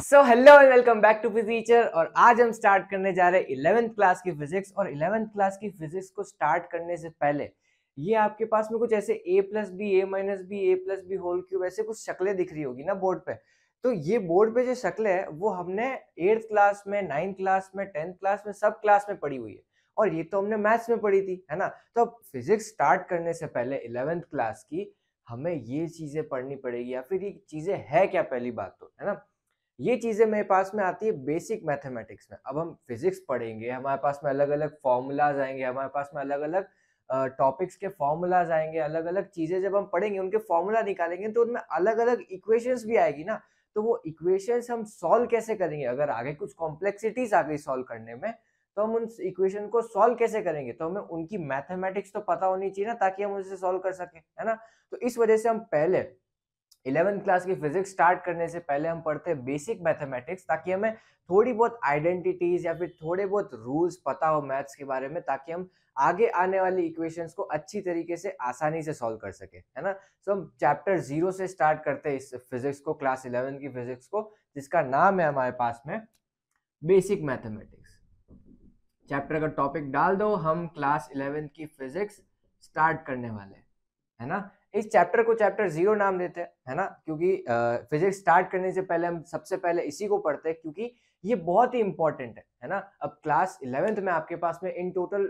So hello and welcome back to physics और आज हम स्टार्ट करने जा रहे हैं 11th क्लास की फिजिक्स। और 11th क्लास की फिजिक्स को स्टार्ट करने से पहले ये आपके पास में कुछ ऐसे a plus B A minus B A plus B whole cube ऐसे कुछ शक्लें दिख रही होगी ना बोर्ड पे। तो ये बोर्ड पे जो शक्लें है वो हमने 8th क्लास में 9th क्लास में 10th क्लास में सब क्लास में पढ़ी हुई है और ये तो हमने मैथ्स में पढ़ी थी, है ना। तो अब फिजिक्स स्टार्ट करने से पहले 11th क्लास की हमें ये चीजें पढ़नी पड़ेगी या फिर ये चीजें है क्या, पहली बात तो, है ना। ये चीजें मेरे पास में आती है बेसिक मैथमेटिक्स में। अब हम फिजिक्स पढ़ेंगे, हमारे पास में अलग अलग फॉर्मूलाज आएंगे, हमारे पास में अलग अलग टॉपिक्स के फॉर्मूलाज आएंगे, अलग अलग चीजें जब हम पढ़ेंगे उनके फॉर्मूला निकालेंगे तो उनमें अलग अलग इक्वेशंस भी आएगी ना। तो वो इक्वेशंस हम सॉल्व कैसे करेंगे, अगर आगे कुछ कॉम्प्लेक्सिटीज आ गई सॉल्व करने में तो हम उन इक्वेशन को सॉल्व कैसे करेंगे। तो हमें उनकी मैथमेटिक्स तो पता होनी चाहिए ना ताकि हम उसे सॉल्व कर सके, है ना। तो इस वजह से हम पहले 11th क्लास की फिजिक्स स्टार्ट करने से पहले हम पढ़ते हैं बेसिक मैथमेटिक्स, ताकि हमें थोड़ी बहुत आइडेंटिटीज या फिर थोड़े बहुत रूल्स पता हो मैथ्स के बारे में, ताकि हम आगे आने वाली इक्वेशंस को अच्छी तरीके से आसानी से सॉल्व कर सके, है ना। तो हम चैप्टर 0 से स्टार्ट करते हैं इस फिजिक्स को, क्लास 11 की फिजिक्स को, जिसका नाम है हमारे पास में बेसिक मैथमेटिक्स। चैप्टर का टॉपिक डाल दो, हम क्लास 11 की फिजिक्स स्टार्ट करने वाले हैं, है ना। इस चैप्टर को चैप्टर 0 नाम देते हैं, है ना, क्योंकि फिजिक्स स्टार्ट करने से पहले हम सबसे पहले इसी को पढ़ते हैं क्योंकि ये बहुत ही इंपॉर्टेंट है ना। अब क्लास 11th में आपके पास में इन टोटल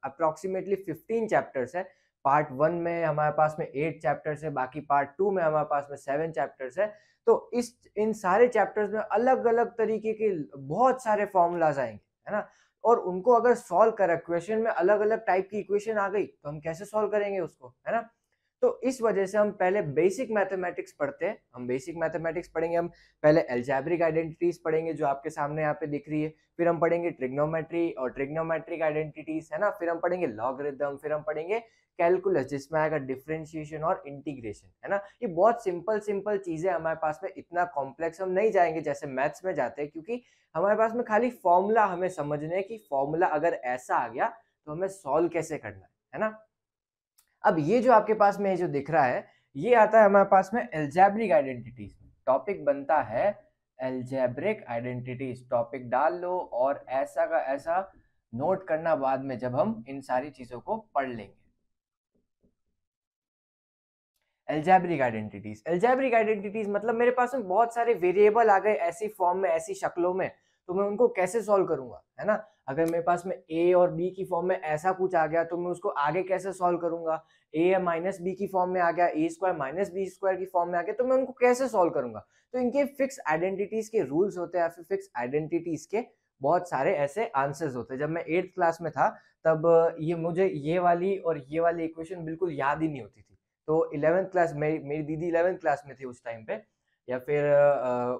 अप्रोक्सीमेटली 15 चैप्टर्स है। पार्ट 1 में हमारे पास में 8 चैप्टर्स है, बाकी पार्ट 2 में हमारे पास में 7 चैप्टर्स है। तो इस इन सारे चैप्टर्स में अलग अलग तरीके के बहुत सारे फॉर्मूलाज आएंगे, है ना। और उनको अगर सॉल्व करें, क्वेश्चन में अलग अलग टाइप की इक्वेशन आ गई तो हम कैसे सॉल्व करेंगे उसको, है ना। तो इस वजह से हम पहले बेसिक मैथमेटिक्स पढ़ते हैं। हम बेसिक मैथमेटिक्स पढ़ेंगे, हम पहले अलजेब्रिक आइडेंटिटीज पढ़ेंगे जो आपके सामने यहाँ पे दिख रही है, फिर हम पढ़ेंगे ट्रिग्नोमेट्री और ट्रिग्नोमेट्रिक आइडेंटिटीज, है ना, फिर हम पढ़ेंगे लॉगरिथम, फिर हम पढ़ेंगे कैलकुलस जिसमें आएगा डिफरेंशिएशन और इंटीग्रेशन, है ना। ये बहुत सिंपल सिंपल चीजें हमारे पास में, इतना कॉम्प्लेक्स हम नहीं जाएंगे जैसे मैथ्स में जाते हैं, क्योंकि हमारे पास में खाली फॉर्मूला हमें समझने है कि फॉर्मूला अगर ऐसा आ गया तो हमें सॉल्व कैसे करना है ना। अब ये जो आपके पास में जो दिख रहा है ये आता है हमारे पास में अलजेब्रिक आइडेंटिटीज में। टॉपिक बनता है अलजेब्रिक आइडेंटिटीज, टॉपिक डाल लो और ऐसा का ऐसा नोट करना बाद में जब हम इन सारी चीजों को पढ़ लेंगे। अलजेब्रिक आइडेंटिटीज, अलजेब्रिक आइडेंटिटीज मतलब मेरे पास में बहुत सारे वेरिएबल आ गए ऐसी फॉर्म में, ऐसी शक्लों में, तो मैं उनको कैसे सॉल्व करूंगा, है ना। अगर मेरे पास में ए और बी की फॉर्म में ऐसा कुछ आ गया तो मैं उसको आगे कैसे सॉल्व करूंगा। ए माइनस बी की फॉर्म में आ गया, ए स्क्वायर माइनस बी स्क्वायर की फॉर्म में आ गया, तो मैं उनको कैसे सॉल्व करूंगा। तो इनके फिक्स आइडेंटिटीज के रूल्स होते हैं, फिर फिक्स आइडेंटिटीज के बहुत सारे ऐसे आंसर्स होते हैं। जब मैं 8th क्लास में था तब ये मुझे ये वाली और ये वाली इक्वेशन बिल्कुल याद ही नहीं होती थी। तो 11th क्लास में मेरी दीदी 11th क्लास में थी उस टाइम पे, या फिर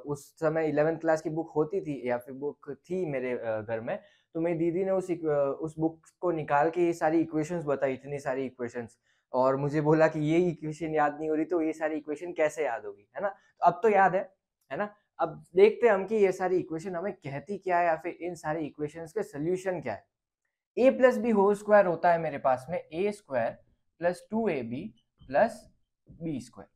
उस समय 11th क्लास की बुक होती थी या फिर बुक थी मेरे घर में। तो मेरी दीदी ने उस बुक को निकाल के ये सारी इक्वेशंस बताई, इतनी सारी इक्वेशंस, और मुझे बोला कि ये इक्वेशन याद नहीं हो रही तो ये सारी इक्वेशन कैसे याद होगी, है ना। तो अब तो याद है ना। अब देखते हैं हम कि ये सारी इक्वेशन हमें कहती क्या है या फिर इन सारी इक्वेशंस के सोल्यूशन क्या है। A plus B whole square होता है मेरे पास में a square plus 2ab plus b square,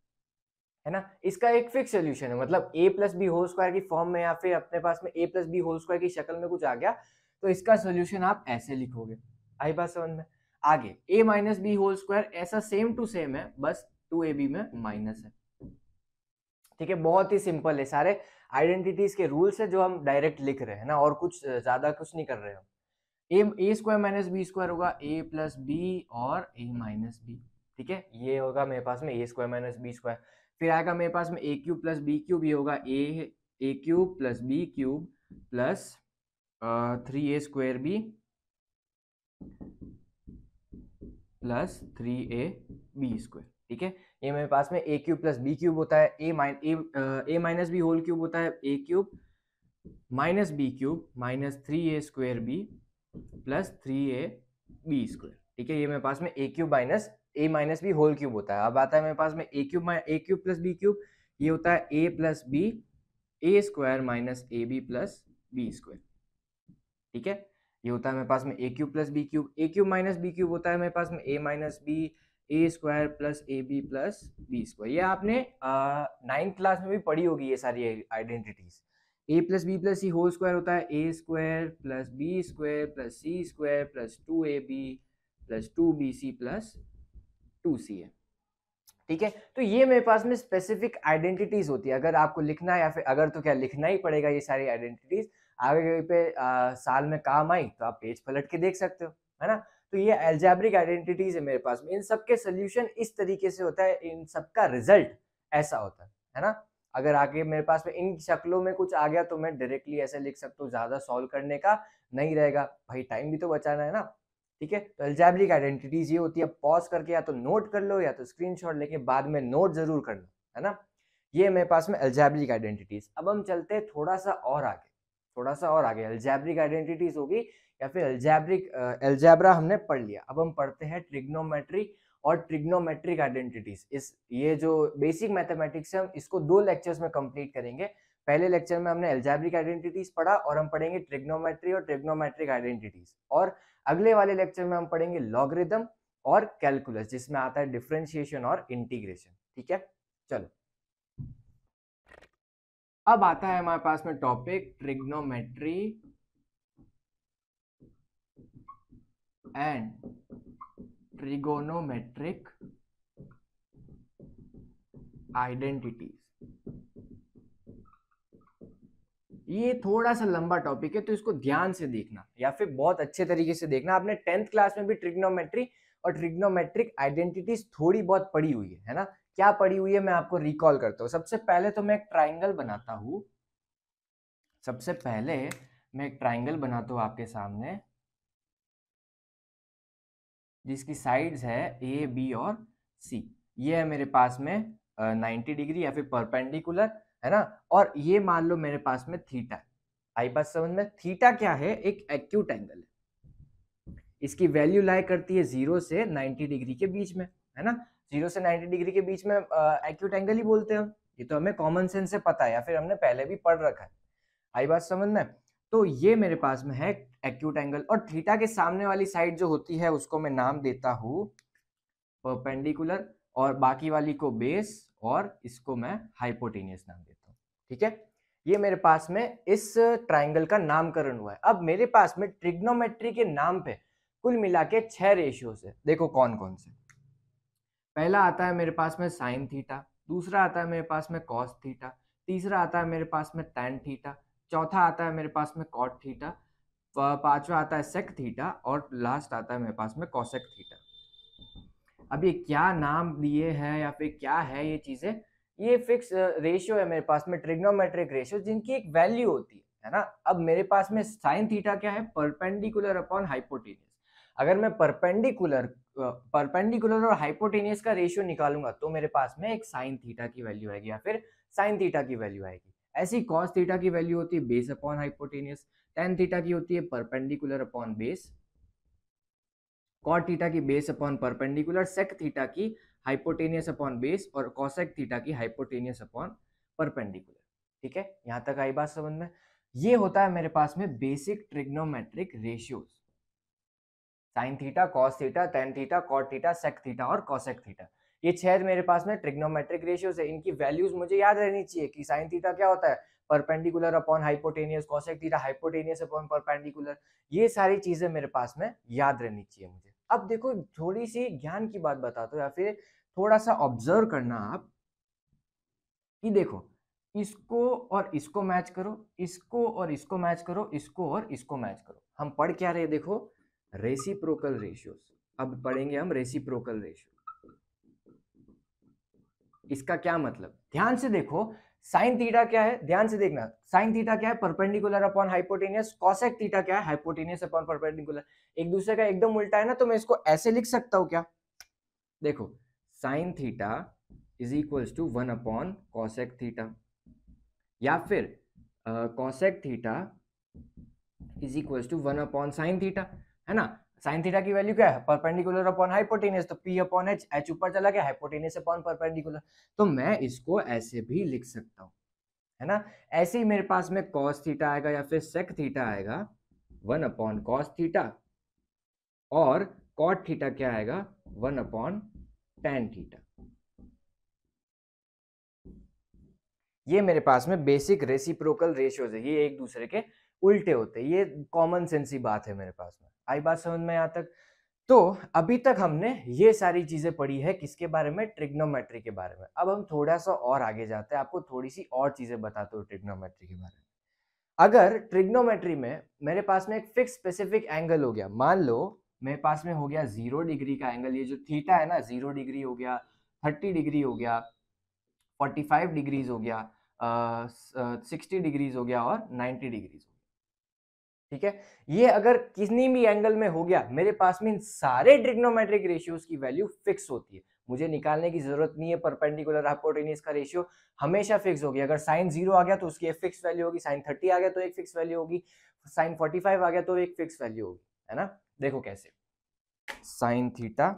है ना। इसका एक फिक्स सोल्यूशन है, मतलब a plus B whole square की फॉर्म में या फिर अपने पास में a plus B whole square की शक्ल में कुछ आ गया तो इसका सोल्यूशन आप ऐसे लिखोगे। आई बात समझ में। आगे ए माइनस बी होल स्क्वायर ऐसा सेम टू सेम है, बस 2ab में माइनस है। ठीक है, बहुत ही सिंपल है, सारे आइडेंटिटीज के रूल्स है जो हम डायरेक्ट लिख रहे हैं ना, और कुछ ज्यादा कुछ नहीं कर रहे हो। ए स्क्वायर माइनस बी स्क्वायर होगा ए प्लस बी और ए माइनस बी। ठीक है, ये होगा मेरे पास में a square minus b square. फिर आएगा मेरे पास में a cube plus b cube, ये होगा a cube plus b cube plus 3a square b plus 3a b square. ठीक है, ये मेरे पास में a cube plus b cube होता है, a minus b whole cube होता है a cube minus b cube minus 3a square b plus 3a b square. ठीक है, ये मेरे पास में a minus b whole cube होता है। अब आता है मेरे पास में a cube plus b cube, ये होता है a plus B a square minus a b plus b square. ठीक है, ये होता है मेरे पास में a cube plus b cube. A cube minus b cube होता है मेरे पास में a minus B a square plus a b plus b square. ये आपने 9th क्लास में भी पढ़ी होगी ये सारी identities. A plus b plus c whole square होता है a square plus b square plus c square plus 2ab plus 2bc plus 2ca। ठीक है, तो ये मेरे पास में स्पेसिफिक आइडेंटिटीज होती है। अगर आपको लिखना है या फिर अगर तो क्या लिखना ही पड़ेगा ये सारी आइडेंटिटीज, आगे कहीं पे साल में काम आई तो आप पेज पलट के देख सकते हो, है ना। तो ये अलजेब्रिक आइडेंटिटीज है मेरे पास में। इन सब के सोल्यूशन इस तरीके से होता है, इन सब का रिजल्ट ऐसा होता है ना। अगर आगे मेरे पास में इन शक्लों में कुछ आ गया तो मैं डायरेक्टली ऐसे लिख सकता हूँ, ज्यादा सॉल्व करने का नहीं रहेगा भाई, टाइम भी तो बचाना है ना। ठीक है, तो अलजेब्रिक आइडेंटिटीज ये होती है। पॉज करके या तो नोट कर लो या तो स्क्रीनशॉट लेके बाद में नोट जरूर करना, है ना। ये मेरे पास में अलजेब्रिक आइडेंटिटीज। अब हम चलते हैं थोड़ा सा और आगे, थोड़ा सा और आगे। अलजेब्रिक आइडेंटिटीज होगी या फिर अलजेब्रा हमने पढ़ लिया। अब हम पढ़ते हैं ट्रिग्नोमेट्री और ट्रिग्नोमेट्रिक आइडेंटिटीज। इस ये जो बेसिक मैथमेटिक्स है हम इसको 2 लेक्चर्स में कंप्लीट करेंगे। पहले लेक्चर में हमने अलजेब्रिक आइडेंटिटीज पढ़ा और हम पढ़ेंगे ट्रिग्नोमेट्री और ट्रिग्नोमेट्रिक आइडेंटिटीज। और अगले वाले लेक्चर में हम पढ़ेंगे लॉगरिथम और कैलकुलस, जिसमें आता है डिफरेंशिएशन और इंटीग्रेशन। ठीक है, चलो अब आता है हमारे पास में topic trigonometry and trigonometric identities. ये थोड़ा सा लंबा टॉपिक है तो इसको ध्यान से देखना या फिर बहुत अच्छे तरीके से देखना। आपने 10th क्लास में भी ट्रिग्नोमेट्री और ट्रिग्नोमेट्रिक आइडेंटिटीज थोड़ी बहुत पढ़ी हुई है ना। क्या पढ़ी हुई है मैं आपको रिकॉल करता हूँ। सबसे पहले तो मैं एक ट्राइंगल बनाता हूँ, सबसे पहले मैं एक ट्राइंगल बनाता हूँ आपके सामने, जिसकी साइड्स है ए बी और सी। ये है मेरे पास में 90 डिग्री या फिर परपेंडिकुलर, है ना। और ये मान लो मेरे पास में थीटा है। आई बात समझ में? थीटा क्या है? एक एक्यूट एंगल है। इसकी वैल्यू लाई करती है 0 से 90 डिग्री के बीच में, है ना। 0 से 90 डिग्री के बीच में एक्यूट एंगल ही बोलते हैं हम। ये तो हमें कॉमन सेंस से पता है या फिर हमने पहले भी पढ़ रखा है। आई बात समझ में? तो ये मेरे पास में है एक्यूट एंगल। और थीटा के सामने वाली साइड जो होती है उसको मैं नाम देता हूँ परपेंडिकुलर, और बाकी वाली को बेस, और इसको मैं हाइपोटेनियस नाम देता हूँ। ठीक है, ये मेरे पास में इस ट्राइंगल का नामकरण हुआ है। अब मेरे पास में ट्रिग्नोमेट्री के नाम पे कुल मिला के 6 रेशियोज है। देखो कौन कौन से। पहला आता है मेरे पास में साइन थीटा, दूसरा आता है मेरे पास में कॉस थीटा, तीसरा आता है मेरे पास में टैन थीटा, चौथा आता है मेरे पास में कॉट थीटा, पांचवा आता है सेक थीटा, और लास्ट आता है मेरे पास में कॉसेक थीटा। अब ये क्या नाम दिए हैं या फिर क्या है ये चीजें, ये फिक्स रेशियो है मेरे पास में, ट्रिग्नोमेट्रिक रेशियो, जिनकी एक वैल्यू होती है ना। अब मेरे पास में साइन थीटा क्या है? Perpendicular upon hypotenuse. अगर मैं परपेंडिकुलर और हाइपोटेनियस का रेशियो निकालूंगा तो मेरे पास में एक साइन थीटा की वैल्यू आएगी या फिर साइन थीटा की वैल्यू आएगी। ऐसी कॉस थीटा की वैल्यू होती है base upon hypotenuse, tan theta की होती है perpendicular upon base, cot theta की base upon perpendicular, sec theta की हाइपोटेनियस अपॉन बेस, और कॉसेक थीटा की हाइपोटेनियस अपॉन परपेंडिकुलर। ठीक है, यहां तक आई बात समझ में? ये होता है मेरे पास में basic trigonometric ratios. Sine theta, cos theta, tan theta, cot theta, sec theta और कॉसेक थीटा, ये 6 मेरे पास में ट्रिग्नोमेट्रिक रेशियोज है। इनकी वैल्यूज मुझे याद रहनी चाहिए कि साइन थीटा क्या होता है? Perpendicular upon hypotenuse, cosec theta hypotenuse upon perpendicular. ये सारी चीजें मेरे पास में याद रहनी चाहिए मुझे। अब देखो थोड़ी सी ज्ञान की बात बताता हूँ या फिर थोड़ा सा ऑब्जर्व करना आप कि देखो इसको और इसको मैच करो, इसको और इसको मैच करो, इसको और इसको मैच करो। हम पढ़ क्या रहे? देखो रेसिप्रोकल रेशियोज। अब पढ़ेंगे हम रेसिप्रोकल रेशियो। इसका क्या मतलब? ध्यान से देखो, साइन थीटा क्या है? ध्यान से देखना, साइन थीटा क्या है? Perpendicular upon hypotenuse. Cosec theta क्या है? Hypotenuse upon perpendicular. एक दूसरे का एकदम उल्टा है ना, तो मैं इसको ऐसे लिख सकता हूं क्या? देखो sine theta is equals to 1 upon cosec theta, या फिर cosec theta is equals to 1 upon sine theta, है ना। साइन थीटा की वैल्यू क्या है? परपेंडिकुलर अपॉन हाइपोटेनियस, तो p अपॉन h, h ऊपर चला गया, हाइपोटेनियस अपॉन परपेंडिकुलर। तो मैं इसको ऐसे भी लिख सकता हूं, है ना। ऐसे ही मेरे पास में cos थीटा आएगा या फिर sec थीटा आएगा 1 अपॉन cos थीटा, और cot थीटा क्या आएगा? 1 अपॉन tan थीटा। ये मेरे पास में बेसिक रेसिप्रोकल रेशियोज है, ये एक दूसरे के उल्टे होते हैं, ये कॉमन सेंस ही बात है मेरे पास में। आई बात समझ में यहाँ तक? तो अभी तक हमने ये सारी चीजें पढ़ी है किसके बारे में, ट्रिग्नोमेट्री के बारे में। अब हम थोड़ा सा और आगे जाते हैं, आपको थोड़ी सी और चीजें बताते हो ट्रिग्नोमेट्री के बारे में। अगर ट्रिग्नोमेट्री में मेरे पास में एक फिक्स स्पेसिफिक एंगल हो गया, मान लो मेरे पास में हो गया 0 डिग्री का एंगल, ये जो थीटा है ना, 0 डिग्री हो गया, 30 डिग्री हो गया, 45 डिग्रीज हो गया, 60 डिग्रीज हो गया और 90 डिग्रीज हो गया। ठीक है, ये अगर किसी भी एंगल में हो गया, मेरे पास में इन सारे ट्रिग्नोमेट्रिक रेशियोज की वैल्यू फिक्स होती है, मुझे निकालने की जरूरत नहीं है। परपेंडिकुलर हाइपोटेन्यूज का रेशियो हमेशा फिक्स होगी। अगर साइन 0 आ गया तो उसकी एक फिक्स वैल्यू होगी, साइन 30 आ गया तो एक फिक्स वैल्यू होगी, साइन 45 आ गया तो एक फिक्स वैल्यू होगी, है ना। देखो कैसे, sine theta,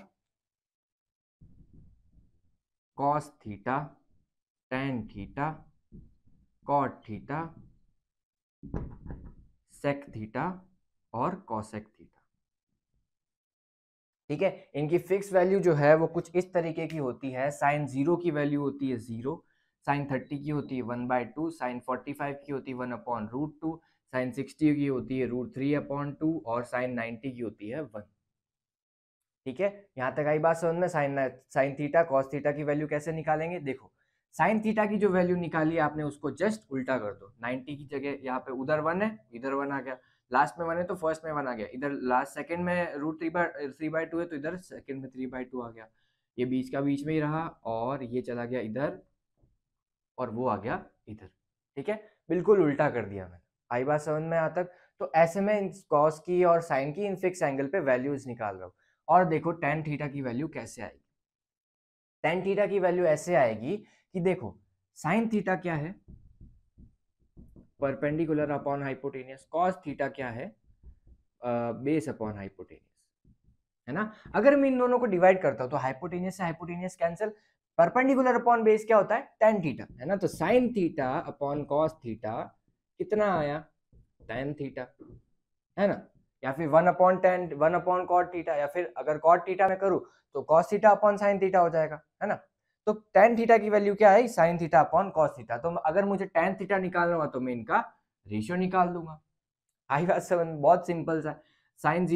cos theta, tan theta, cot theta, sec theta और कॉसेक थीटा। ठीक है, इनकी फिक्स वैल्यू जो है वो कुछ इस तरीके की होती है। साइन 0 की वैल्यू होती है 0, साइन 30 की होती है 1/2, साइन 45 की होती है 1/√2, साइन 60 की होती है √3/2 और साइन 90 की होती है 1। ठीक है, यहाँ तक आई बात समझ में। साइन थीटा कॉस थीटा की वैल्यू कैसे निकालेंगे, देखो साइन थीटा की जो वैल्यू निकाली है आपने उसको जस्ट उल्टा कर दो। 90 की जगह यहाँ पे उधर 1 है, इधर 1 आ गया, लास्ट में 1 है तो फर्स्ट में 1 आ गया, इधर लास्ट सेकंड में √3/2 है तो इधर सेकंड में 3/2 आ गया, ये बीच का बीच में ही रहा और ये चला गया इधर और वो आ गया इधर। ठीक है, बिल्कुल उल्टा कर दिया मैंने। आई बात समझ में यहाँ तक? तो ऐसे में कॉस की और साइन की इन फिक्स एंगल पे वैल्यूज निकाल रहा हूँ। और देखो टेन थीटा की वैल्यू कैसे आएगी। टेन थीटा की वैल्यू ऐसे आएगी कि देखो साइन थीटा क्या है, perpendicular upon hypotenuse, cos theta क्या है, बेस अपॉन हाइपोटेनियस, है ना। अगर मैं इन दोनों को डिवाइड करता हूं तो हाइपोटेनियस से hypotenuse cancel, perpendicular upon base क्या होता है, टेन थीटा, है ना। तो sign theta upon cos theta कितना आया, टेन थीटा, है ना। या फिर 1/10, 1/cot थीटा, या फिर अगर cot थीटा में करूं तो cos theta upon sine theta हो जाएगा, है ना। तो tan थीटा की वैल्यू क्या है, sign theta upon cos theta. तो अगर मुझे tan थीटा निकालना हुआ तो मैं इनका रेशियो निकाल दूंगा। आई बात समझ, बहुत सिंपल सा। साइन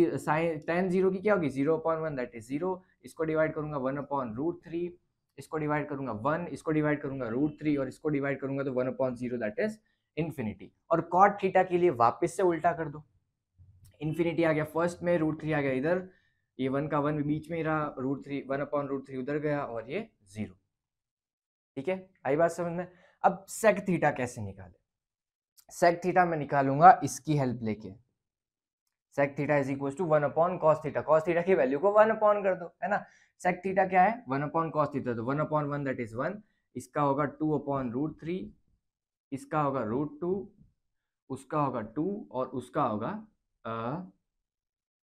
tan 0 की क्या होगी, 0/1 दैट इज 0, इसको डिवाइड करूंगा 1/√3, इसको डिवाइड करूंगा 1, इसको डिवाइड करूंगा √3 और इसको डिवाइड करूंगा तो 1/0 दैट इज इन्फिनिटी। और cot थीटा के लिए वापस से उल्टा कर दो, इन्फिनिटी आ गया फर्स्ट में, √3 आ गया इधर, ये 1 का 1 बीच में ही रहा, √3 1/√3 उधर गया और ये 0। ठीक है, आई बात समझ में। अब सेक थीटा कैसे निकाले, सेक थीटा मैं निकालूंगा इसकी हेल्प लेके। Sec theta is equal to 1/cos theta, cos theta की वैल्यू को 1 कर दो, है ना। सेक थीटा क्या है, 1/cos थीटा, तो 1/1 दैट इज 1, इसका होगा 2/√3, इसका होगा √2, उसका होगा 2 और उसका होगा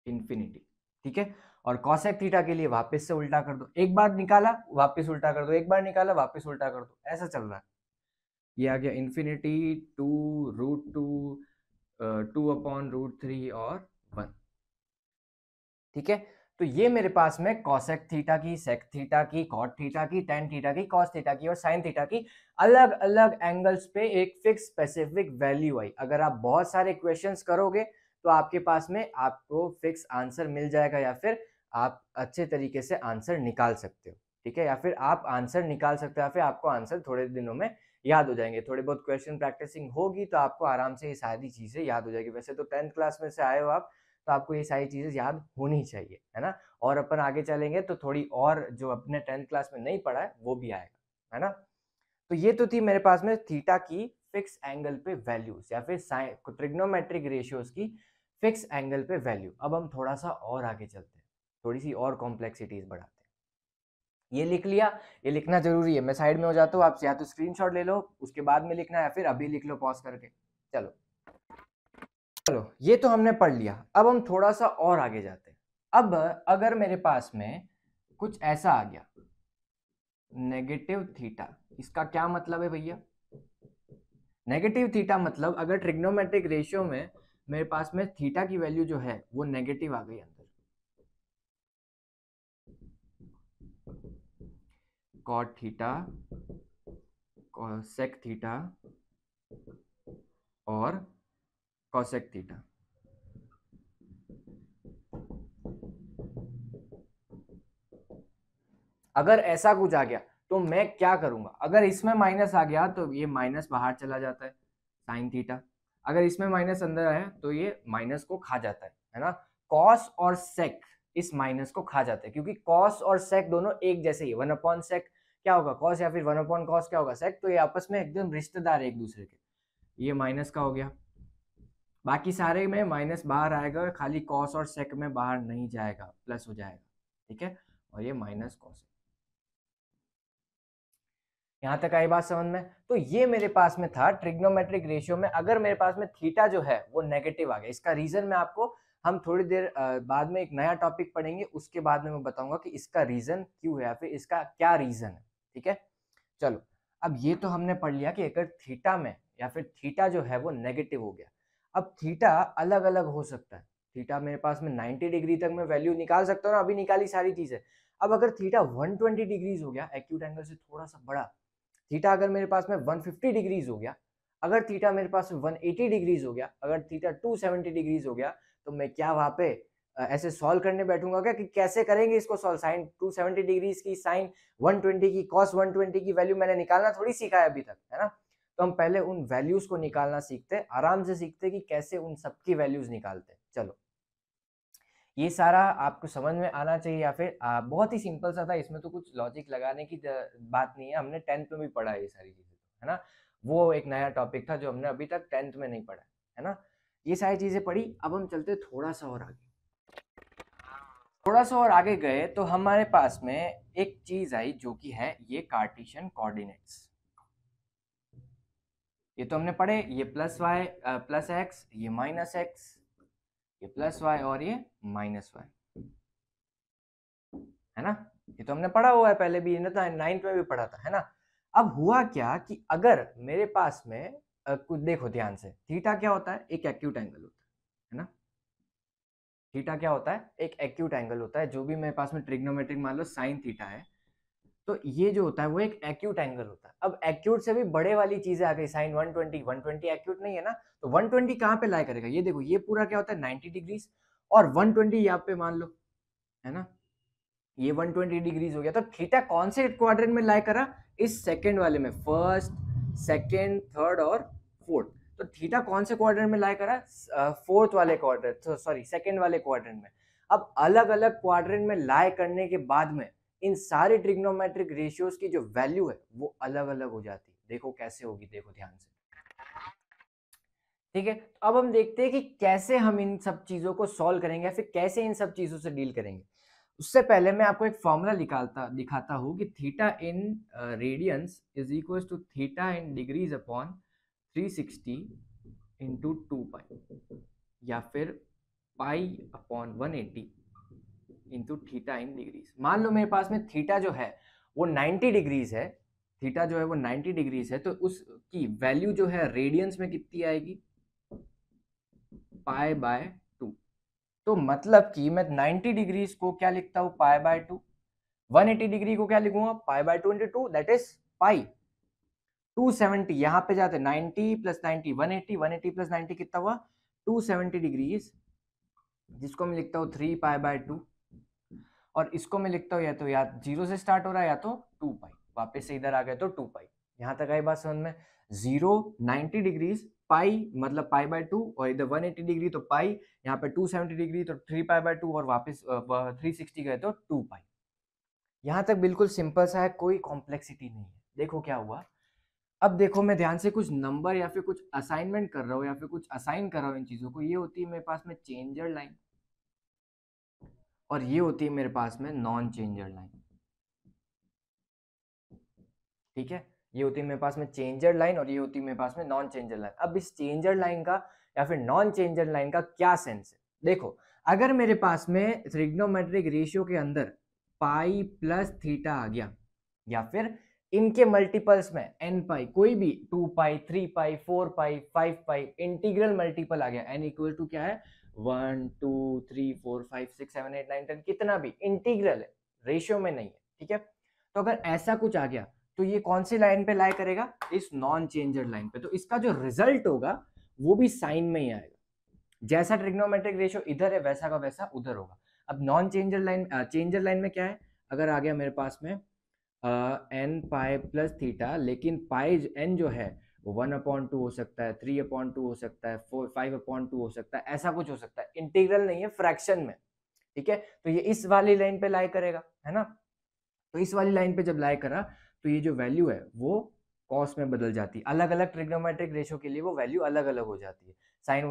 इन्फिनिटी। ठीक है, और cosec थीटा के लिए वापस से उल्टा कर दो, एक बार निकाला वापस उल्टा कर दो, एक बार निकाला वापस उल्टा कर दो, ऐसा चल रहा है। ये आ गया इन्फिनिटी, 2√2, 2/√3 और 1। ठीक है, तो ये मेरे पास में cosec थीटा की, sec थीटा की, cot थीटा की, tan थीटा की, cos थीटा की और sin थीटा की अलग अलग एंगल्स पे एक फिक्स स्पेसिफिक वैल्यू आई। अगर आप बहुत सारे क्वेश्चंस करोगे तो आपके पास में आपको फिक्स आंसर मिल जाएगा, या फिर आप अच्छे तरीके से आंसर निकाल सकते हो। ठीक है, या फिर आप आंसर निकाल सकते हो, या फिर आपको आंसर थोड़े दिनों में याद हो जाएंगे। थोड़ी बहुत क्वेश्चन प्रैक्टिसिंग होगी तो आपको आराम से ये सारी चीजें याद हो जाएगी। वैसे तो 10th क्लास में से आए हो आप, तो आपको ये सारी चीजें याद होनी चाहिए, है ना। और अपन आगे चलेंगे तो थोड़ी और जो अपने 10th क्लास में नहीं पढ़ा है वो भी आएगा, है ना। तो ये तो थी मेरे पास में थीटा की फिक्स एंगल पे वैल्यूज, या फिर ट्रिग्नोमेट्रिक रेशियोज की फिक्स एंगल पे वैल्यू। अब हम थोड़ा सा और आगे चलते हैं, थोड़ी सी और कॉम्प्लेक्सिटीज बढ़ाते हैं। ये लिख लिया, ये लिखना जरूरी है, मैं साइड में हो जाता हूँ, आप या तो स्क्रीनशॉट ले लो उसके बाद में लिखना, या फिर अभी लिख लो पॉज करके। चलो ये तो हमने पढ़ लिया, अब हम थोड़ा सा और आगे जाते हैं। अब अगर मेरे पास में कुछ ऐसा आ गया नेगेटिव थीटा, इसका क्या मतलब है भैया, नेगेटिव थीटा मतलब अगर ट्रिग्नोमेट्रिक रेशियो में मेरे पास में थीटा की वैल्यू जो है वो नेगेटिव आ गई अंदर, कॉट थीटा, कॉसेक थीटा और कॉसेक थीटा। अगर ऐसा कुछ आ गया तो मैं क्या करूंगा, अगर इसमें माइनस आ गया तो ये माइनस बाहर चला जाता है साइन थीटा, अगर इसमें माइनस अंदर आया तो ये माइनस को खा जाता है ना। कॉस और सेक इस माइनस को खा जाते हैं, क्योंकि कॉस और सेक दोनों एक जैसे ही, 1 अपॉन सेक क्या होगा कॉस, या फिर 1 अपॉन कॉस क्या होगा सेक, तो ये आपस में एकदम रिश्तेदार है एक दूसरे के। ये माइनस का हो गया, बाकी सारे में माइनस बाहर आएगा, खाली कॉस और सेक में बाहर नहीं जाएगा, प्लस हो जाएगा, ठीक है। और ये माइनस कॉस, यहाँ तक आई बात समझ में। तो ये मेरे पास में था ट्रिग्नोमेट्रिक रेशियो में, अगर मेरे पास में थीटा जो है वो नेगेटिव आ गया, इसका रीजन मैं आपको, हम थोड़ी देर बाद में एक नया टॉपिक पढ़ेंगे, उसके बाद में मैं बताऊंगा कि इसका रीजन क्यों है या फिर इसका क्या रीजन है, ठीक है। चलो, अब ये तो हमने पढ़ लिया कि अगर थीटा में या फिर थीटा जो है वो नेगेटिव हो गया। अब थीटा अलग अलग हो सकता है, थीटा मेरे पास में 90 डिग्री तक मैं वैल्यू निकाल सकता हूँ, अभी निकाली सारी चीजें। अब अगर थीटा 120 डिग्रीज हो गया, एक्यूट एंगल से थोड़ा सा बड़ा, थीटा अगर मेरे पास में 150 डिग्रीज हो गया, अगर थीटा मेरे पास में 180 डिग्रीज हो गया, अगर थीटा 270 डिग्रीज हो गया, तो मैं क्या वहां पे ऐसे सॉल्व करने बैठूंगा क्या कि कैसे करेंगे इसको सॉल्व, साइन 270 डिग्रीज की, साइन 120 की, कॉस 120 की वैल्यू मैंने निकालना थोड़ी सीखा है अभी तक, है ना। तो हम पहले उन वैल्यूज को निकालना सीखते, आराम से सीखते कि कैसे उन सबकी वैल्यूज निकालते। चलो, ये सारा आपको समझ में आना चाहिए, या फिर बहुत ही सिंपल सा था, इसमें तो कुछ लॉजिक लगाने की बात नहीं है, हमने 10th में भी पढ़ा है ये सारी चीजें, है ना। वो एक नया टॉपिक था जो हमने अभी तक 10th में नहीं पढ़ा है ना। ये सारी चीजें पढ़ी, अब हम चलते थोड़ा सा और आगे। थोड़ा सा और आगे गए तो हमारे पास में एक चीज आई जो कि है ये कार्टेशियन कोऑर्डिनेट्स। ये तो हमने पढ़े, ये प्लस वाई प्लस एक्स, ये माइनस एक्स, ये प्लस वाई और ये माइनस वाई, है ना। ये तो हमने पढ़ा हुआ है पहले भी, ना 9th में भी पढ़ा था, है ना। अब हुआ क्या कि अगर मेरे पास में कुछ देखो ध्यान से, थीटा क्या होता है, एक एक्यूट एंगल होता है ना। थीटा क्या होता है, एक एक्यूट एंगल होता है, जो भी मेरे पास में ट्रिग्नोमेट्रिक मान लो साइन थीटा है, तो ये जो होता है वो एक एक्यूट एंगल होता है। अब एक्यूट से भी बड़े वाली चीजें आ गई, साइन 120, 120 एक्यूट नहीं है ना, तो 120 कहाँ पे लाई करेगा, ये देखो, ये पूरा क्या होता है 90 डिग्रीज, और 120 यहाँ पे मान लो, है ना, ये 120 डिग्रीज हो गया। तो थीटा कौन से क्वाड्रेंट में लाई करा, इस सेकंड वाले में, फर्स्ट, सेकंड, थर्ड और फोर्थ। तो थीटा कौन से क्वाड्रेंट में लाई करा, फोर्थ वाले क्वाड्रेंट, सॉरी सेकंड वाले क्वाड्रेंट में। अब अलग अलग क्वाड्रेंट में लाई करने के बाद में इन सारे ट्रिग्नोमेट्रिक रेशियोज की जो वैल्यू है वो अलग अलग हो जाती है। देखो कैसे होगी, देखो ध्यान से, ठीक है। तो अब हम देखते हैं कि कैसे हम इन सब चीजों को सॉल्व करेंगे, या फिर कैसे इन सब चीजों से डील करेंगे। उससे पहले मैं आपको एक फॉर्मूला दिखाता हूँ कि theta in radians is equal to theta in degrees upon 360 into 2 pi, या फिर pi upon 180 into theta in degrees. मान लो मेरे पास में थीटा जो है वो 90 डिग्रीज है, थीटा जो है वो 90 डिग्रीज है, तो उसकी वैल्यू जो है रेडियंस में कितनी आएगी, पाई बाय 2। तो मतलब कि मैं 90 डिग्रीज को क्या लिखता हूं, पाई बाय 2, 180 डिग्री को क्या लिखूंगा, pi by 2 into 2, that is pi. 270 यहां पे जाते 90 प्लस 90 180, 180 प्लस 90 कितना हुआ 270 डिग्रीज, जिसको मैं लिखता हूँ 3 पाई बाय 2, और इसको मैं लिखता हूँ या जीरो से स्टार्ट हो रहा है या तो 2 पाई, वापस से इधर आ गए तो 2 पाई। यहां तक आई बात समझ में, 0 90 डिग्रीज, पाई मतलब पाई बाय 2, और इधर 180 डिग्री तो पाई, यहाँ पे 270 डिग्री तो 3 पाई बाय 2, और वापस 360 गए तो 2 पाई। यहाँ तक बिल्कुल सिंपल सा है, कोई कॉम्प्लेक्सिटी नहीं है। देखो क्या हुआ, अब देखो मैं ध्यान से कुछ नंबर या फिर कुछ असाइनमेंट कर रहा हूँ या फिर कुछ असाइन कर रहा हूँ इन चीजों को। ये होती है मेरे पास में चेंजर लाइन, और ये होती है मेरे पास में नॉन चेंजर लाइन, ठीक है। ये होती है मेरे पास में चेंजर लाइन, और ये होती है मेरे पास में नॉन चेंजर लाइन। अब इस चेंजर लाइन का या फिर नॉन चेंजर लाइन का क्या सेंस है, देखो अगर मेरे पास में ट्रिग्नोमेट्रिक रेशियो के अंदर पाई प्लस थीटा आ गया, या फिर इनके मल्टीपल्स में एन पाई, कोई भी 2 पाई 3 पाई 4 पाई 5 पाई इंटीग्रल मल्टीपल आ गया, एन इक्वल टू क्या है 1 2 3 4 5 6 7 8 9 10, कितना भी इंटीग्रल है, रेशियो में नहीं है, ठीक है। तो अगर ऐसा कुछ आ गया तो ये कौन सी लाइन पे लाई करेगा, इस नॉन चेंजर लाइन पे। तो इसका जो रिजल्ट होगा वो भी साइन में ही आएगा, जैसा ट्रिग्नोमेट्रिक रेशियो इधर है वैसा का वैसा उधर होगा। अब non changer line, changer line में क्या है, अगर आ गया मेरे पास में एन पाई प्लस थीटा, लेकिन पाई एन जो है वो 1/2 हो सकता है, 3/2 हो सकता है, 5/2 हो सकता है, ऐसा कुछ हो सकता है, इंटीग्रल नहीं है, फ्रैक्शन में, ठीक है। तो ये इस वाली लाइन पे लाई करेगा, है ना। तो इस वाली लाइन पे जब लाई करा तो ये जो वैल्यू है वो कॉस में बदल जाती है, अलग अलग ट्रिग्नोमेट्रिक रेशियो के लिए वो वैल्यू अलग अलग हो जाती है। साइन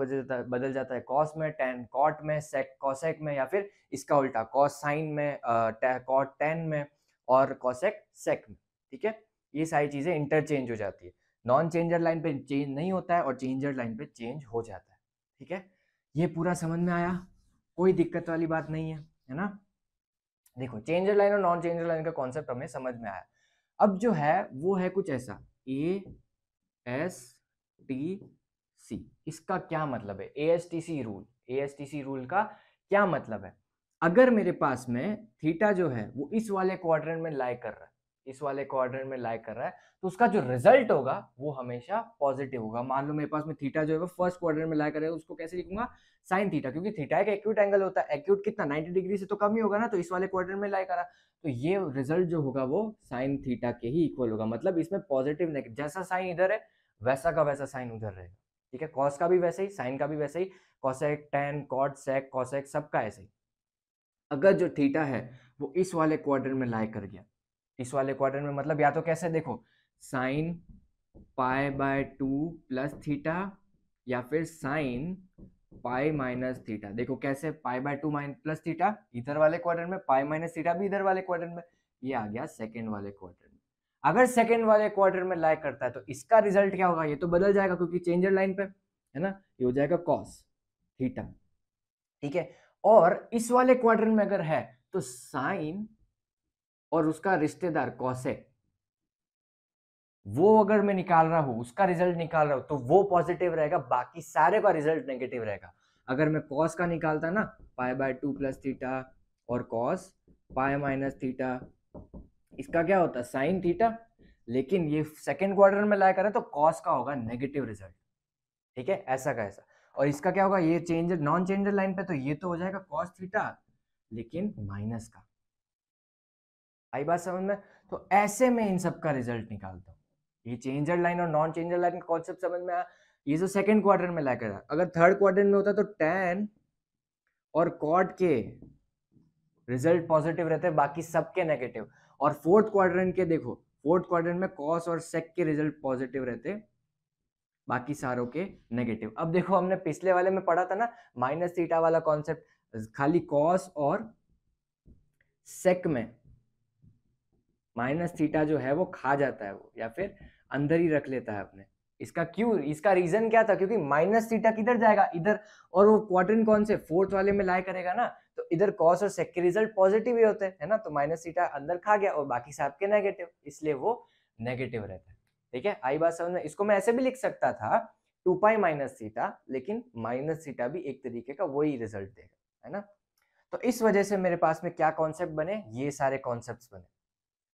बदल जाता है कॉस में, टेन कॉट में, सेक कॉसेक में, या फिर इसका उल्टा कॉस साइन में, कॉट टेन में, और कॉसेक सेक में, ठीक है। ये सारी चीजें इंटरचेंज हो जाती है। नॉन चेंजर लाइन पे चेंज नहीं होता है और चेंजर लाइन पे चेंज हो जाता है, ठीक है। ये पूरा समझ में आया, कोई दिक्कत वाली बात नहीं है ना। देखो चेंजर लाइन और नॉन चेंजर लाइन का कॉन्सेप्ट हमें समझ में आया। अब जो है वो है कुछ ऐसा, ए एस टी सी। इसका क्या मतलब है, A S T C rule, A S T C rule का क्या मतलब है। अगर मेरे पास में थीटा जो है वो इस वाले क्वाड्रेंट में लाई कर रहा है, इस वाले क्वाड्रेंट में लाई कर रहा है, तो उसका जो रिजल्ट होगा वो हमेशा पॉजिटिव होगा। मान लो मेरे पास में थीटा जो है वो फर्स्ट क्वाड्रेंट में लाई कर रहा है, उसको कैसे लिखूंगा, साइन थीटा, क्योंकि थीटा एक एक्यूट एंगल होता है, एक्यूट कितना 90 डिग्री से तो कम ही होगा ना, तो इस वाले क्वाड्रेंट में लाई करा, तो ये रिजल्ट जो होगा वो साइन थीटा के ही इक्वल होगा। मतलब इसमें पॉजिटिव नेगेटिव, जैसा साइन इधर है वैसा का वैसा साइन उधर रहेगा, ठीक है। कॉस का भी वैसे ही, साइन का भी वैसे ही, cosec tan cot sec cosec सबका ऐसे ही। अगर जो थीटा है वो इस वाले क्वाड्रेंट में लाई कर गया, इस वाले क्वाड्रेंट में, मतलब या तो कैसे देखो, sine pi by 2 plus theta, या फिर साइन पाई माइनस थीटा। देखो कैसे, पाई बाय 2 प्लस थीटा इधर वाले क्वाड्रेंट में, पाई माइनस थीटा भी इधर वाले क्वाड्रेंट में, ये आ गया सेकेंड वाले क्वाड्रेंट में। अगर सेकेंड वाले क्वाड्रेंट में लाई करता है तो इसका रिजल्ट क्या होगा, ये तो बदल जाएगा क्योंकि चेंजर लाइन पे है ना, ये हो जाएगा कॉस थीटा, ठीक है। और इस वाले क्वाड्रेंट में अगर है तो साइन और उसका रिश्तेदार कॉसेक, वो अगर मैं निकाल रहा हूं, उसका रिजल्ट निकाल रहा हूं, तो वो पॉजिटिव रहेगा, बाकी सारे का रिजल्ट नेगेटिव रहेगा। अगर मैं कॉस का निकालता ना, पाई बाय 2 प्लस थीटा और कॉस पाई माइनस थीटा, इसका क्या होता है साइन थीटा, लेकिन ये सेकेंड क्वाड्रेंट में लाया करें तो कॉस का होगा नेगेटिव रिजल्ट, ठीक है, ऐसा का ऐसा। और इसका क्या होगा, ये चेंजर नॉन चेंजर लाइन पे तो ये तो हो जाएगा कॉस थीटा, लेकिन माइनस का। आई बात समझ में। तो ऐसे में इन सब का रिजल्ट निकालता हूँ। ये चेंजर लाइन और नॉन चेंजर लाइन का कॉन्सेप्ट समझ में आया। ये जो सेकंड क्वाड्रेंट में लाकर, अगर थर्ड क्वाड्रेंट में होता तो टैन और कॉट के रिजल्ट पॉजिटिव रहते, बाकी सबके नेगेटिव। और फोर्थ क्वाड्रेंट के देखो, फोर्थ क्वाड्रेंट में कॉस और सेक के रिजल्ट पॉजिटिव रहते, बाकी सारों के नेगेटिव। अब देखो हमने पिछले वाले में पढ़ा था ना माइनस थीटा वाला कॉन्सेप्ट, खाली कॉस और सेक में माइनस थीटा जो है वो खा जाता है वो, या फिर अंदर ही रख लेता है अपने। इसका क्यों, इसका रीजन क्या था, क्योंकि माइनस थीटा किधर जाएगा इधर, और वो क्वाड्रेंट कौन से फोर्थ वाले में लाई करेगा ना, तो इधर कॉस और सेक के रिजल्ट पॉजिटिव ही होते हैं ना, तो माइनस थीटा अंदर खा गया और बाकी सब के नेगेटिव, इसलिए वो नेगेटिव रहता है, ठीक है। आई बात समझ में। इसको मैं ऐसे भी लिख सकता था 2 पाई माइनस थीटा, लेकिन माइनस थीटा भी एक तरीके का वही रिजल्ट देगा, है ना। तो इस वजह से मेरे पास में क्या कॉन्सेप्ट बने, ये सारे कॉन्सेप्ट बने,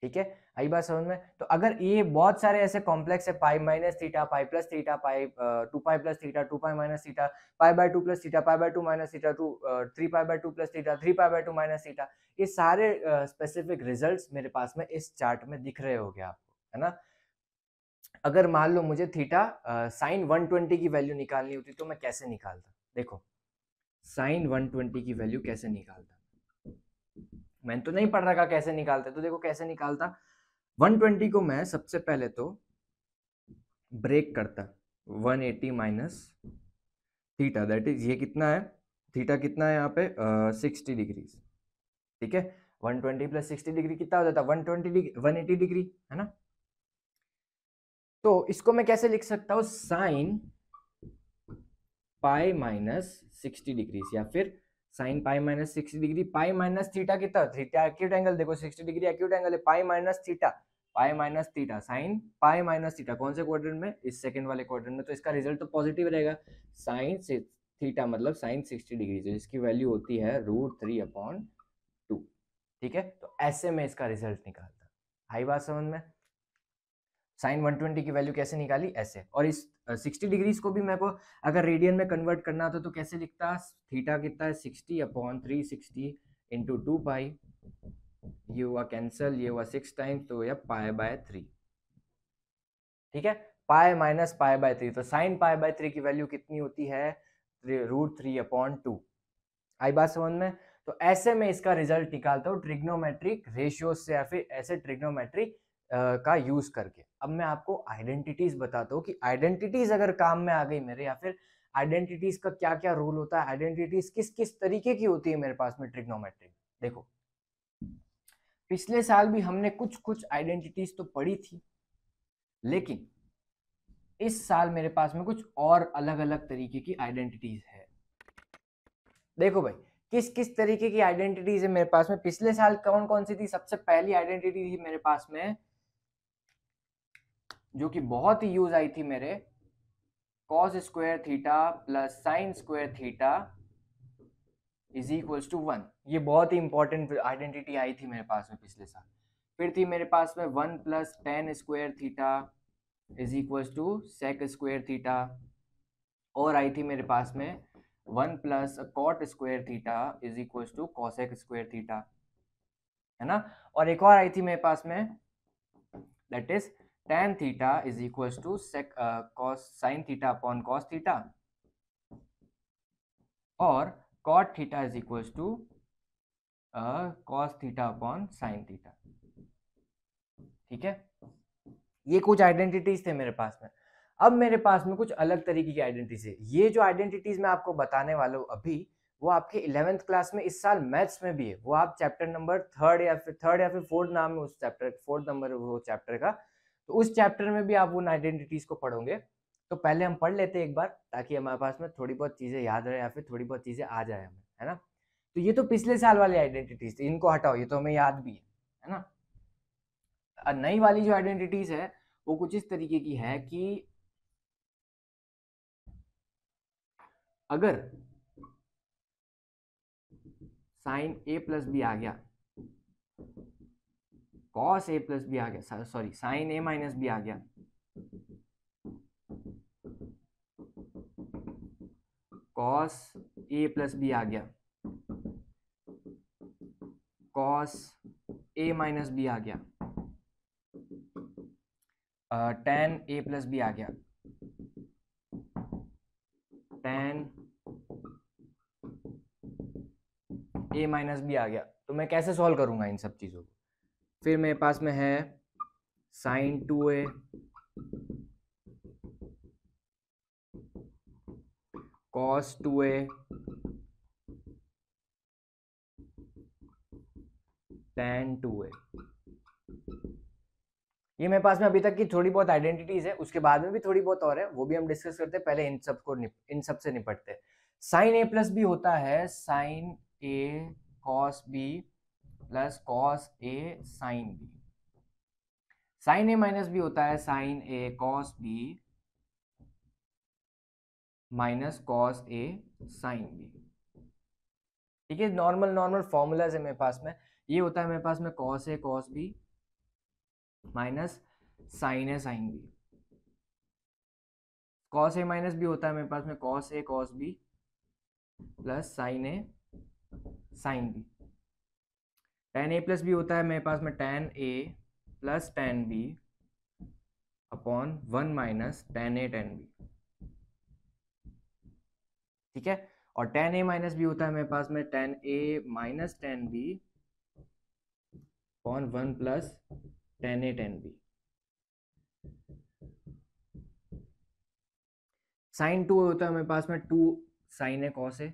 ठीक है। आई बात समझ में। तो अगर ये बहुत सारे ऐसे कॉम्प्लेक्स है, pi minus theta, pi plus theta, pi 2 pi plus theta, 2 pi minus theta, pi by 2 plus theta, pi by 2 minus theta, 3 pi by 2 plus theta, 3 pi by 2 minus theta, ये सारे स्पेसिफिक रिजल्ट्स मेरे पास में इस chart में दिख रहे होंगे आपको, है ना। अगर मान लो मुझे थीटा साइन 120 की वैल्यू निकालनी होती तो मैं कैसे निकालता, देखो साइन 120 की वैल्यू कैसे निकालता, मैंने तो नहीं पढ़ रखा कैसे निकालते, तो देखो कैसे निकालता। 120 को मैं सबसे पहले तो ब्रेक करता 180 माइनस थीटा, दैट इज ये कितना है, थीटा कितना है यहाँ पे 60 डिग्री, ठीक है। 120 प्लस 60 डिग्री कितना हो जाता है 120 डिग्री, 180 डिग्री, है ना। तो इसको मैं कैसे लिख सकता हूँ, साइन पाई माइनस 60 डिग्री, या फिर sine pi minus 60 degree, pi minus theta कितना, थीटा एक्यूट एंगल, देखो 60 डिग्री एक्यूट एंगल है, pi minus theta, pi minus theta, sine pi minus theta, कौन से क्वाड्रेंट में, इस सेकंड वाले क्वाड्रेंट में, तो इसका रिजल्ट तो पॉजिटिव रहेगा। साइन थीटा मतलब साइन 60 डिग्री, तो इसकी वैल्यू होती है √3/2, ठीक है। तो ऐसे में इसका रिजल्ट निकालता, हाई बात समझ में। साइन 120 की वैल्यू कैसे निकाली, ऐसे। और इस 60 डिग्रीज को भी मेरे को अगर रेडियन में कन्वर्ट करना होता तो कैसे लिखता, थीटा कितना है 60/360 इंटू 2 पाई, ये हुआ कैंसल, ये हुआ 6 टाइम्स, तो यह π/3। ठीक है, पाई माइनस π/3, तो साइन π/3 की वैल्यू कितनी होती है, √3/2। आई बात समझ में? तो ऐसे में इसका रिजल्ट निकालता हूँ ट्रिग्नोमेट्रिक रेशियो से, या फिर ऐसे ट्रिग्नोमेट्रिक का यूज करके। अब मैं आपको आइडेंटिटीज बताता हूँ कि आइडेंटिटीज अगर काम में आ गई मेरे, या फिर आइडेंटिटीज का क्या क्या रोल होता है, आइडेंटिटीज किस किस तरीके की होती है मेरे पास में ट्रिग्नोमेट्रिक। देखो, पिछले साल भी हमने कुछ कुछ आइडेंटिटीज तो पढ़ी थी, लेकिन इस साल मेरे पास में कुछ और अलग अलग तरीके की आइडेंटिटीज है। देखो भाई, किस किस तरीके की आइडेंटिटीज है मेरे पास में। पिछले साल कौन कौन सी थी? सबसे पहली आइडेंटिटी थी मेरे पास में, जो कि बहुत ही यूज आई थी मेरे, cos square theta plus sine square theta is equals to 1। ये बहुत ही इंपॉर्टेंट आइडेंटिटी आई थी मेरे पास में पिछले साल। फिर थी मेरे पास में 1 plus tan square theta is equals to sec square theta, और आई थी मेरे पास में 1 plus cot square theta is equals to cosec square theta, है ना। और एक और आई थी मेरे पास में, that is tan theta is equals to sec cos sine theta upon cos theta, और cot theta is equals to cos theta upon sine theta. ठीक है, ये कुछ आइडेंटिटीज थे मेरे पास में। अब मेरे पास में कुछ अलग तरीके की आइडेंटिटीज है। ये जो आइडेंटिटीज मैं आपको बताने वाला हूँ अभी, वो आपके 11th क्लास में इस साल मैथ्स में भी है। वो आप चैप्टर नंबर थर्ड या फिर फोर्थ नाम है उस चैप्टर, फोर्थ नंबर वो चैप्टर का, तो उस चैप्टर में भी आप उन आइडेंटिटीज को पढ़ोगे। तो पहले हम पढ़ लेते हैं एक बार, ताकि हमारे पास में थोड़ी बहुत चीजें याद रहे, या फिर थोड़ी बहुत चीजें आ जाए हमें, है ना। तो ये तो पिछले साल वाली आइडेंटिटीज थी, इनको हटाओ, ये तो हमें याद भी है ना। नई वाली जो आइडेंटिटीज है वो कुछ इस तरीके की है कि अगर साइन ए प्लस बी आ गया, कॉस ए प्लस बी आ गया, सॉरी साइन ए माइनस बी आ गया, कॉस ए प्लस बी आ गया, कॉस ए माइनस बी आ गया, tan ए प्लस बी आ गया, tan ए माइनस बी आ गया, तो मैं कैसे सॉल्व करूंगा इन सब चीजों को। फिर मेरे पास में है sign 2a cos 2a tan 2a। ये मेरे पास में अभी तक की थोड़ी बहुत आइडेंटिटीज है, उसके बाद में भी थोड़ी बहुत और है, वो भी हम डिस्कस करते हैं। पहले इन सब से निपटते हैं। साइन ए प्लस बी होता है sign A cos B plus cos A sine B. Sign A minus B होता है sign A cos B minus cos A sine B. ठीक है, नॉर्मल नॉर्मल फॉर्मूलाज है मेरे पास में। ये होता है मेरे पास में cos A cos B minus sine A sine B. Cos A minus B होता है मेरे पास में cos A cos B plus sine A sine B. tan A plus B होता है मेरे पास में tan A plus tan B upon 1 minus tan A tan B. ठीक है, और tan ए माइनस बी होता है मेरे पास में tan A minus tan B upon 1 plus tan A tan B. Sine 2 होता है मेरे पास में 2 sine A cos A,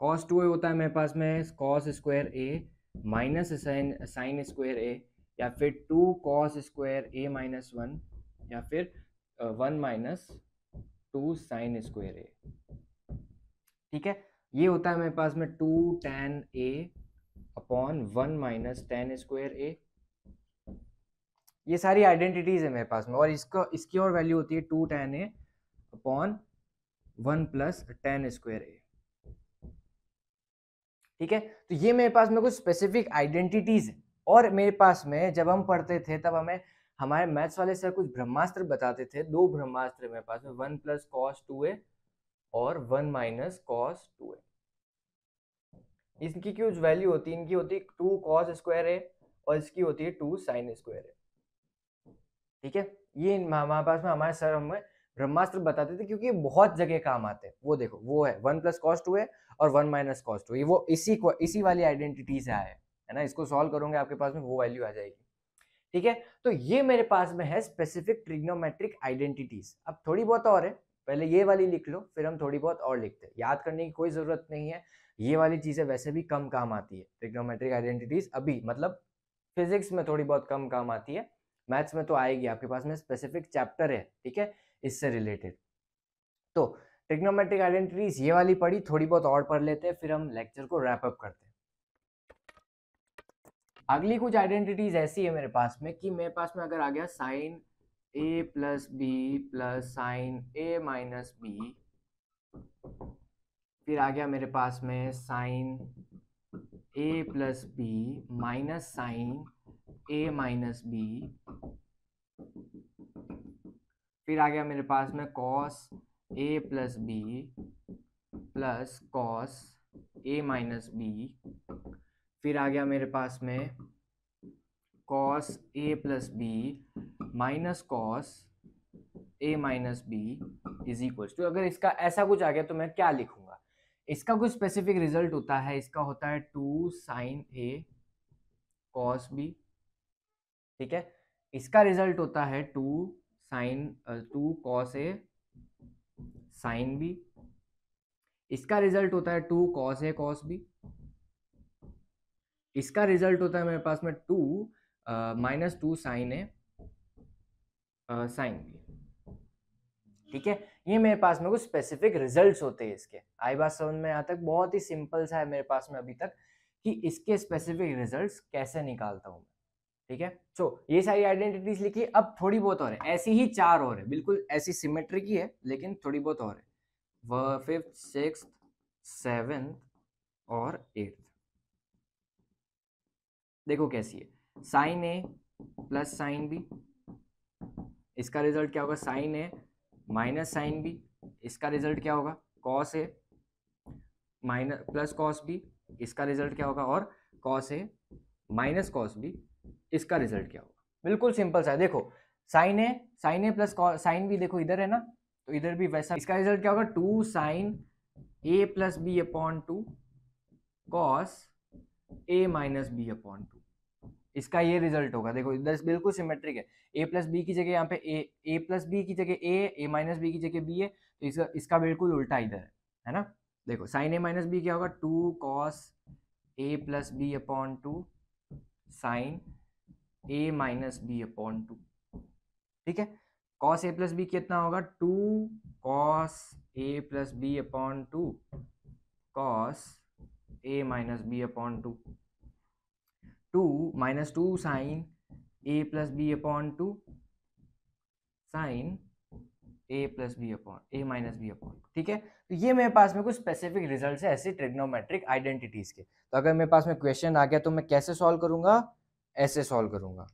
cos 2 होता है मेरे पास में cos square A minus sine square A, या फिर 2 कॉस स्क्वायर ए माइनस 1, या फिर 1 माइनस 2 साइन स्क्वायर ए। ठीक है, ये होता है मेरे पास में 2 tan ए अपॉन 1 माइनस tan स्क्वायर ए। ये सारी आइडेंटिटीज है मेरे पास में, और इसकी और वैल्यू होती है 2 tan ए अपॉन 1 प्लस tan स्क्वायर ए। ठीक है। तो ये मेरे पास में कुछ स्पेसिफिक आइडेंटिटीज है, और मेरे पास में जब हम पढ़ते थे तब हमें हमारे मैथ्स वाले सर कुछ ब्रह्मास्त्र बताते थे। दो ब्रह्मास्त्र मेरे पास में, 1 + cos 2a और 1 - cos 2a। इनकी कुछ वैल्यू होती है, इनकी होती है 2 cos स्क्वायर a और इसकी होती है 2 sin स्क्वायर a। ठीक है, ये हमारे पास में हमारे सर हमें ब्रह्मास्त्र बताते थे, क्योंकि ये बहुत जगह काम आते हैं। वो देखो, वो है 1 + cos 2a और 1 - cos 2a, ये वो इसी वाली आइडेंटिटी से आया है ना। इसको सॉल्व करोगे आपके पास में वो वैल्यू आ जाएगी। ठीक है, तो ये मेरे पास में है स्पेसिफिक ट्रिग्नोमेट्रिक आइडेंटिटीज। अब थोड़ी बहुत और है, पहले ये वाली लिख लो, फिर हम थोड़ी बहुत और लिखते हैं। याद करने की कोई जरूरत नहीं है, ये वाली चीजें वैसे भी कम काम आती है। ट्रिग्नोमेट्रिक आइडेंटिटीज अभी मतलब फिजिक्स में थोड़ी बहुत कम काम आती है, मैथ्स में तो आएगी। आपके पास में स्पेसिफिक चैप्टर है, ठीक है, इससे रिलेटेड। तो ट्रिग्नोमेट्रिक आइडेंटिटीज ये वाली पढ़ी, थोड़ी बहुत और पढ़ लेते हैं, फिर हम लेक्चर को रैप अप करते हैं। अगली कुछ आइडेंटिटीज ऐसी है मेरे पास में कि मेरे पास में अगर आ गया sin a + b + sin a - b, फिर आ गया मेरे पास में sin a + b - sin a - b, फिर आ गया मेरे पास में cos a + b + cos a - b, फिर आ गया मेरे पास में cos a + b - cos a - b is equals to, अगर इसका ऐसा कुछ आ गया तो मैं क्या लिखूंगा? इसका कुछ स्पेसिफिक रिजल्ट होता है, इसका होता है 2 sin a cos b। ठीक है, इसका रिजल्ट होता है 2 cos a sin b। इसका रिजल्ट होता है 2 cos a cos b। इसका रिजल्ट होता है मेरे पास में 2 -2 sin a sin b। ठीक है, ये मेरे पास में कुछ स्पेसिफिक रिजल्ट्स होते हैं इसके। आई बात समझ में? यहाँ तक बहुत ही सिंपल सा है मेरे पास में अभी तक कि इसके स्पेसिफिक रिजल्ट्स कैसे निकालता हूँ मैं। ठीक है, सो ये सारी आइडेंटिटीज लिखी। अब थोड़ी बहुत और है, ऐसी ही 4 और है, बिल्कुल ऐसी सिमेट्रिक ही है, लेकिन थोड़ी बहुत और है। 5th 6th 7th और 8th देखो कैसी है। sin a + sin b, इसका रिजल्ट क्या होगा? sin a - sin b। इसका रिजल्ट क्या होगा? cos a + cos b। इसका रिजल्ट क्या होगा? और cos a - cos b, इसका रिजल्ट क्या होगा? बिल्कुल सिंपल सा है। देखो sin a + sin b, देखो इधर है ना, तो इधर भी वैसा। इसका रिजल्ट क्या होगा? 2 sin a + b/2 cos a - b/2, इसका ये रिजल्ट होगा। देखो इधर बिल्कुल सिमेट्रिक है। a + b की जगह यहाँ पे a + b की जगह a - b की जगह b है, तो इसका बिल्कुल उल्टा इधर है ना। देखो sin a - b क्या होगा? 2 cos a + b/2 sin a - b/2। ठीक है, cos a + b कितना होगा? 2 cos a + b/2 cos a - b/2, 2 - 2 sin a + b/2 sin a + b/2। ठीक है, तो ये मेरे पास में कुछ स्पेसिफिक रिजल्ट है ऐसे ट्रिग्नोमेट्रिक आइडेंटिटीज के। तो अगर मेरे पास में क्वेश्चन आ गया तो मैं कैसे सॉल्व करूंगा? ऐसे सॉल्व करूंगा।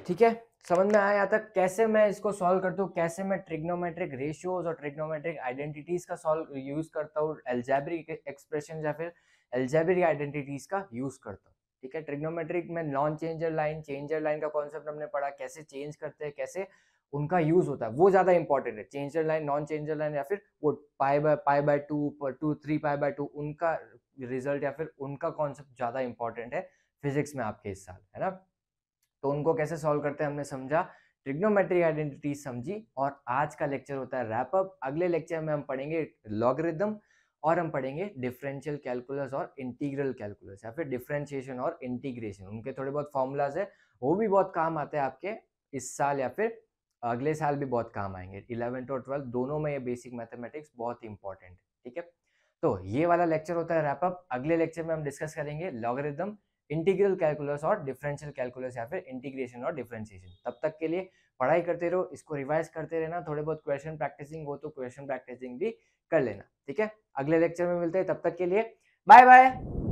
ठीक है, समझ में आया यहाँ तक कैसे मैं इसको सॉल्व करता हूँ, कैसे मैं ट्रिग्नोमेट्रिक रेशियोज और ट्रिग्नोमेट्रिक आइडेंटिटीज का सॉल्व यूज करता हूँ, एल्जेब्रिक एक्सप्रेशन या फिर एल्जेब्रिक आइडेंटिटीज का यूज करता हूँ। ठीक है, ट्रिग्नोमेट्रिक में non changer line, changer line का कॉन्सेप्ट हमने पढ़ा, कैसे चेंज करते हैं, कैसे उनका यूज होता है, वो ज्यादा इंपॉर्टेंट है। Changer line, non changer line या फिर वो π/2 3π/2, उनका रिजल्ट या फिर उनका कॉन्सेप्ट ज्यादा इंपॉर्टेंट है फिजिक्स में आपके इस साल, है ना। तो उनको कैसे सॉल्व करते हैं हमने समझा, ट्रिग्नोमेट्रिक आइडेंटिटी समझी, और आज का लेक्चर होता है रैप अप। अगले लेक्चर में हम पढ़ेंगे लॉगरिथम, और हम पढ़ेंगे डिफरेंशियल कैलकुलस और इंटीग्रल कैलकुलस, या फिर डिफरेंशिएशन और इंटीग्रेशन। उनके थोड़े बहुत फॉर्मूलाज है, वो भी बहुत काम आते हैं आपके इस साल या फिर अगले साल भी बहुत काम आएंगे। 11th और 12th दोनों में ये बेसिक मैथमेटिक्स बहुत इंपॉर्टेंट है। ठीक है, तो ये वाला लेक्चर होता है रैप अप। अगले लेक्चर में हम डिस्कस करेंगे लॉगरिथम, इंटीग्रल कैलकुलस और डिफरेंशियल कैलकुलस, या फिर इंटीग्रेशन और डिफरेंशिएशन। तब तक के लिए पढ़ाई करते रहो, इसको रिवाइज करते रहना। थोड़े बहुत क्वेश्चन प्रैक्टिसिंग हो तो क्वेश्चन प्रैक्टिसिंग भी कर लेना। ठीक है, अगले लेक्चर में मिलते हैं, तब तक के लिए बाय बाय।